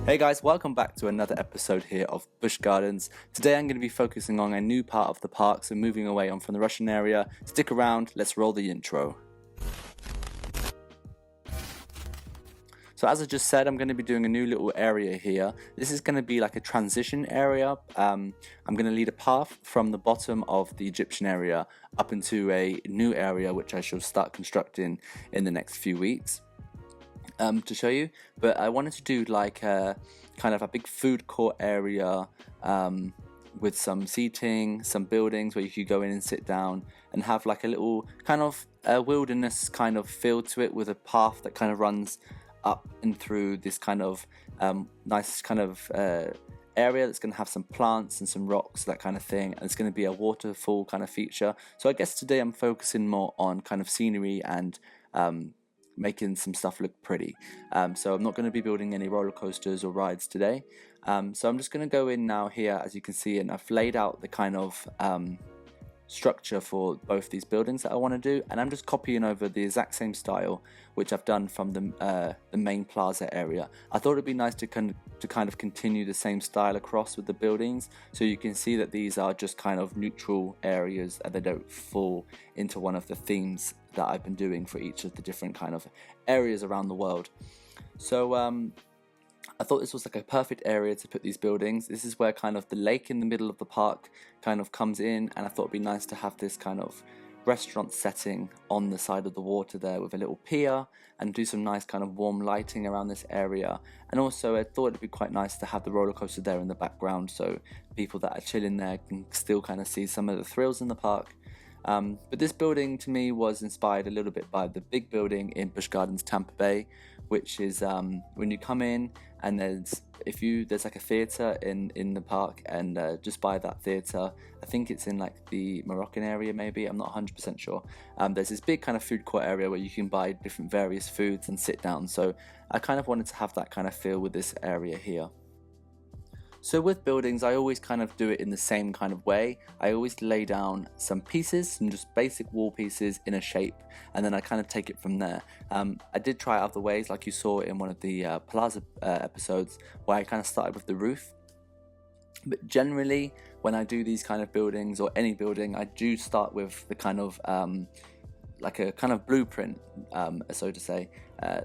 Hey guys, welcome back to another episode here of Busch Gardens. Today I'm going to be focusing on a new part of the park, so moving away on from the Russian area. Stick around, let's roll the intro. So as I just said, I'm going to be doing a new little area here. This is going to be like a transition area. I'm going to lead a path from the bottom of the Egyptian area up into a new area which I shall start constructing in the next few weeks. To show you, but I wanted to do like a kind of a big food court area with some seating, some buildings where you could go in and sit down and have like a little kind of wilderness kind of feel to it, with a path that kind of runs up and through this kind of nice kind of area that's going to have some plants and some rocks, that kind of thing, and it's going to be a waterfall kind of feature. So I guess today I'm focusing more on kind of scenery and making some stuff look pretty. So I'm not going to be building any roller coasters or rides today. So I'm just going to go in now here, as you can see, and I've laid out the kind of structure for both these buildings that I want to do, and I'm just copying over the exact same style which I've done from the main plaza area. I thought it'd be nice to kind of continue the same style across with the buildings, so you can see that these are just kind of neutral areas and they don't fall into one of the themes that I've been doing for each of the different kind of areas around the world. So I thought this was like a perfect area to put these buildings. This is where kind of the lake in the middle of the park kind of comes in, and I thought it'd be nice to have this kind of restaurant setting on the side of the water there with a little pier, and do some nice kind of warm lighting around this area. And also I thought it'd be quite nice to have the roller coaster there in the background, so people that are chilling there can still kind of see some of the thrills in the park. But this building to me was inspired a little bit by the big building in Busch Gardens, Tampa Bay, which is when you come in, and there's like a theatre in the park, and just by that theatre, I think it's in like the Moroccan area maybe, I'm not 100% sure. There's this big kind of food court area where you can buy different various foods and sit down, so I kind of wanted to have that kind of feel with this area here. So with buildings, I always kind of do it in the same kind of way. I always lay down some pieces, some just basic wall pieces in a shape, and then I kind of take it from there. I did try other ways, like you saw in one of the Plaza episodes, where I kind of started with the roof. But generally, when I do these kind of buildings, or any building, I do start with the kind of like a kind of blueprint, so to say.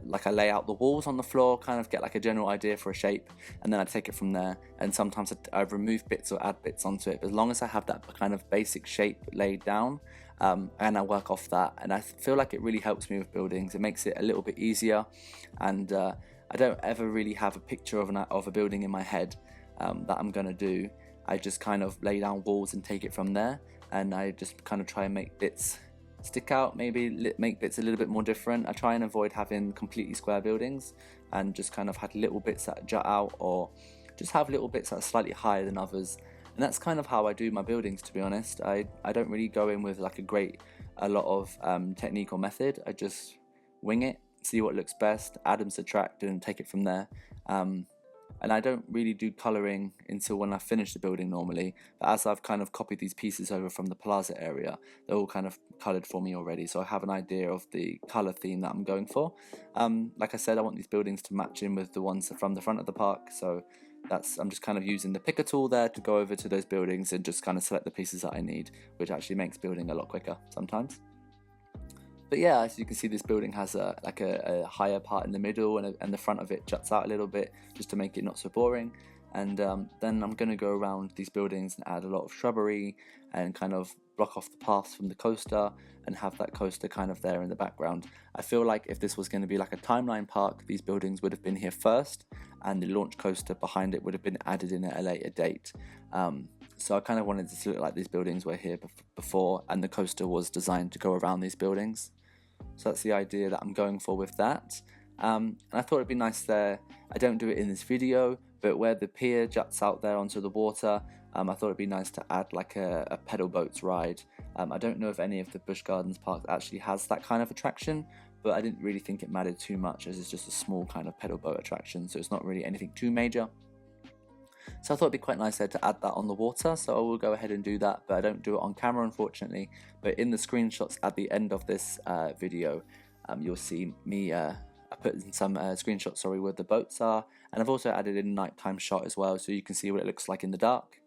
Like I lay out the walls on the floor, kind of get like a general idea for a shape, and then I take it from there. And sometimes I remove bits or add bits onto it, but as long as I have that kind of basic shape laid down, and I work off that, and I feel like it really helps me with buildings. It makes it a little bit easier, and I don't ever really have a picture of a building in my head that I'm gonna do. I just kind of lay down walls and take it from there, and I just kind of try and make bits stick out, maybe make bits a little bit more different. I try and avoid having completely square buildings, and just kind of had little bits that jut out, or just have little bits that are slightly higher than others. And that's kind of how I do my buildings, to be honest. I don't really go in with like a lot of technique or method. I just wing it, see what looks best, add and subtract, and take it from there. And I don't really do colouring until when I finish the building normally, but as I've kind of copied these pieces over from the plaza area, they're all kind of coloured for me already, so I have an idea of the colour theme that I'm going for. Like I said, I want these buildings to match in with the ones from the front of the park, so I'm just kind of using the picker tool there to go over to those buildings and just kind of select the pieces that I need, which actually makes building a lot quicker sometimes. But yeah, as you can see, this building has a higher part in the middle, and the front of it juts out a little bit just to make it not so boring. And then I'm going to go around these buildings and add a lot of shrubbery and kind of block off the paths from the coaster, and have that coaster kind of there in the background. I feel like if this was going to be like a timeline park, these buildings would have been here first, and the launch coaster behind it would have been added in at a later date. So I kind of wanted it to look like these buildings were here before, and the coaster was designed to go around these buildings. So that's the idea that I'm going for with that. And I thought it'd be nice there. I don't do it in this video, but where the pier juts out there onto the water, I thought it'd be nice to add like a pedal boats ride. I don't know if any of the Busch Gardens parks actually has that kind of attraction, but I didn't really think it mattered too much, as it's just a small kind of pedal boat attraction, so it's not really anything too major. So I thought it'd be quite nice there to add that on the water, so I will go ahead and do that, but I don't do it on camera unfortunately. But in the screenshots at the end of this video, you'll see me put in some screenshots, sorry, where the boats are, and I've also added in a nighttime shot as well, so you can see what it looks like in the dark.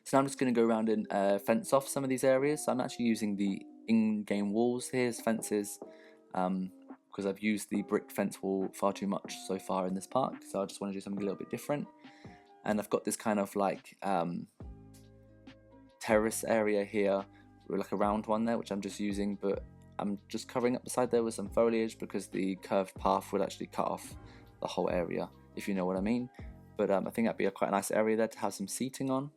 So now I'm just going to go around and fence off some of these areas. So I'm actually using the in-game walls here as fences, because I've used the brick fence wall far too much so far in this park, so I just want to do something a little bit different. And I've got this kind of like terrace area here, like a round one there, which I'm just using, but I'm just covering up the side there with some foliage because the curved path would actually cut off the whole area, if you know what I mean. But I think that'd be quite a nice area there to have some seating on.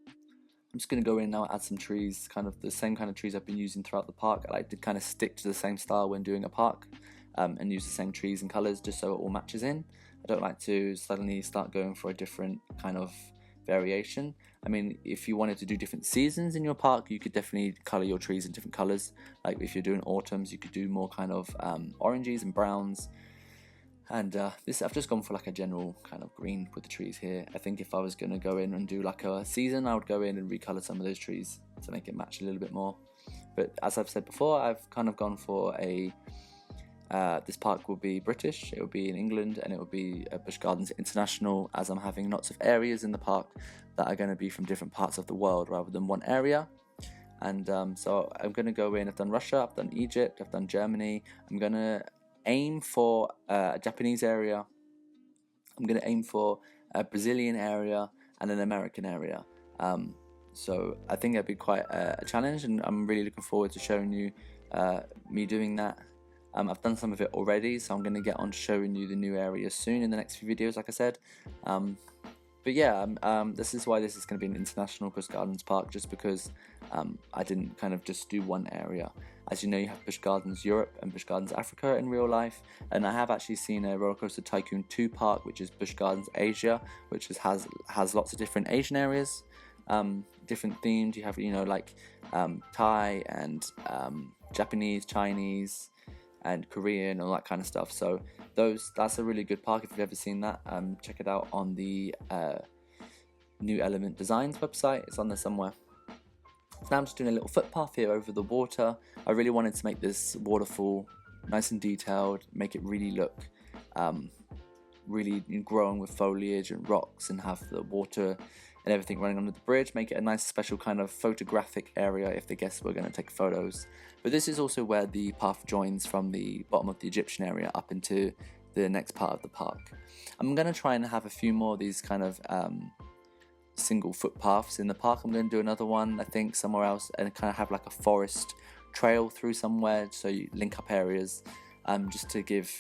I'm just going to go in now and add some trees, kind of the same kind of trees I've been using throughout the park. I like to kind of stick to the same style when doing a park, and use the same trees and colours just so it all matches in. I don't like to suddenly start going for a different kind of variation. I mean, if you wanted to do different seasons in your park, you could definitely colour your trees in different colours. Like if you're doing autumns, you could do more kind of oranges and browns. And this, I've just gone for like a general kind of green with the trees here. I think if I was going to go in and do like a season, I would go in and recolour some of those trees to make it match a little bit more. But as I've said before, I've kind of gone for a this park will be British, it will be in England, and it will be Busch Gardens International, as I'm having lots of areas in the park that are going to be from different parts of the world rather than one area. And so I'm going to go in, I've done Russia, I've done Egypt, I've done Germany. I'm going to aim for a Japanese area, I'm going to aim for a Brazilian area and an American area. So I think that'd be quite a challenge, and I'm really looking forward to showing you me doing that. I've done some of it already, so I'm going to get on showing you the new areas soon in the next few videos, like I said. But yeah, this is why this is going to be an international Busch Gardens park, just because I didn't kind of just do one area. As you know, you have Busch Gardens Europe and Busch Gardens Africa in real life, and I have actually seen a Roller Coaster Tycoon 2 park, which is Busch Gardens Asia, which has lots of different Asian areas, different themed. You have, you know, like Thai and Japanese, Chinese, and Korean, all that kind of stuff. So that's a really good park. If you've ever seen that, check it out on the New Element Designs website. It's on there somewhere. So now I'm just doing a little footpath here over the water. I really wanted to make this waterfall nice and detailed, make it really look really growing with foliage and rocks, and have the water and everything running under the bridge, make it a nice special kind of photographic area if the guests were going to take photos. But this is also where the path joins from the bottom of the Egyptian area up into the next part of the park. I'm going to try and have a few more of these kind of single footpaths in the park. I'm going to do another one, I think, somewhere else, and kind of have like a forest trail through somewhere, so you link up areas, just to give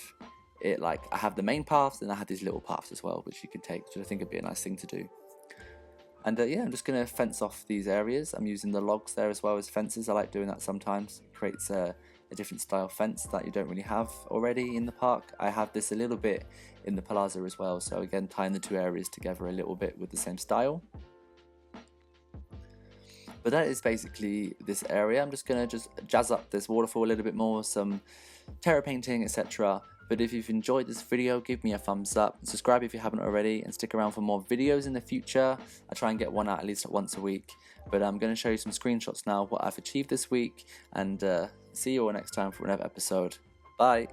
it, like, I have the main paths and I have these little paths as well, which you can take, which I think would be a nice thing to do. And yeah, I'm just going to fence off these areas. I'm using the logs there as well as fences. I like doing that sometimes. It creates a different style fence that you don't really have already in the park. I have this a little bit in the Plaza as well, so again, tying the two areas together a little bit with the same style. But that is basically this area. I'm just going to jazz up this waterfall a little bit more, some terra painting, etc. But if you've enjoyed this video, give me a thumbs up, and subscribe if you haven't already, and stick around for more videos in the future. I try and get one out at least once a week. But I'm going to show you some screenshots now of what I've achieved this week, and see you all next time for another episode. Bye!